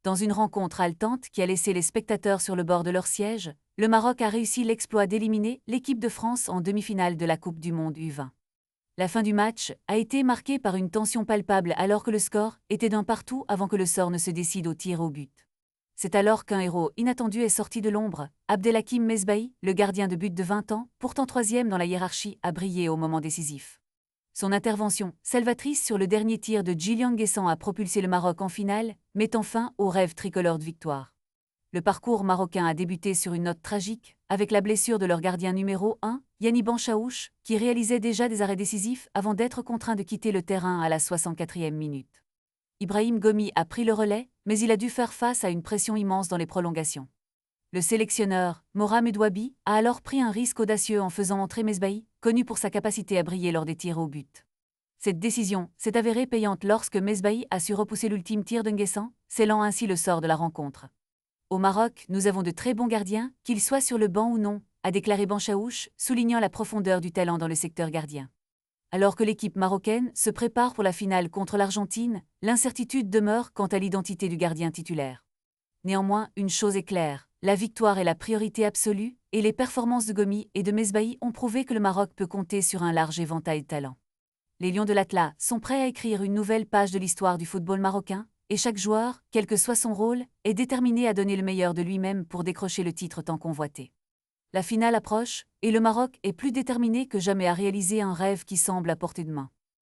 Dans une rencontre haletante qui a laissé les spectateurs sur le bord de leur siège, le Maroc a réussi l'exploit d'éliminer l'équipe de France en demi-finale de la Coupe du Monde U20. La fin du match a été marquée par une tension palpable alors que le score était d'un partout avant que le sort ne se décide au tir au but. C'est alors qu'un héros inattendu est sorti de l'ombre. Abdelhakim Mesbahi, le gardien de but de 20 ans, pourtant troisième dans la hiérarchie, a brillé au moment décisif. Son intervention, salvatrice sur le dernier tir de Djilian Guessant, a propulsé le Maroc en finale, mettant fin au rêve tricolore de victoire. Le parcours marocain a débuté sur une note tragique, avec la blessure de leur gardien numéro 1, Yanni Benchaouch, qui réalisait déjà des arrêts décisifs avant d'être contraint de quitter le terrain à la 64e minute. Ibrahim Gomi a pris le relais, mais il a dû faire face à une pression immense dans les prolongations. Le sélectionneur, Mourad Medouabi, a alors pris un risque audacieux en faisant entrer Mesbahi, connu pour sa capacité à briller lors des tirs au but. Cette décision s'est avérée payante lorsque Mesbahi a su repousser l'ultime tir d'Nguessan, scellant ainsi le sort de la rencontre. Au Maroc, nous avons de très bons gardiens, qu'ils soient sur le banc ou non, a déclaré Benchaouch, soulignant la profondeur du talent dans le secteur gardien. Alors que l'équipe marocaine se prépare pour la finale contre l'Argentine, l'incertitude demeure quant à l'identité du gardien titulaire. Néanmoins, une chose est claire, la victoire est la priorité absolue, et les performances de Gomi et de Mesbahi ont prouvé que le Maroc peut compter sur un large éventail de talents. Les Lions de l'Atlas sont prêts à écrire une nouvelle page de l'histoire du football marocain, et chaque joueur, quel que soit son rôle, est déterminé à donner le meilleur de lui-même pour décrocher le titre tant convoité. La finale approche, et le Maroc est plus déterminé que jamais à réaliser un rêve qui semble à portée de main.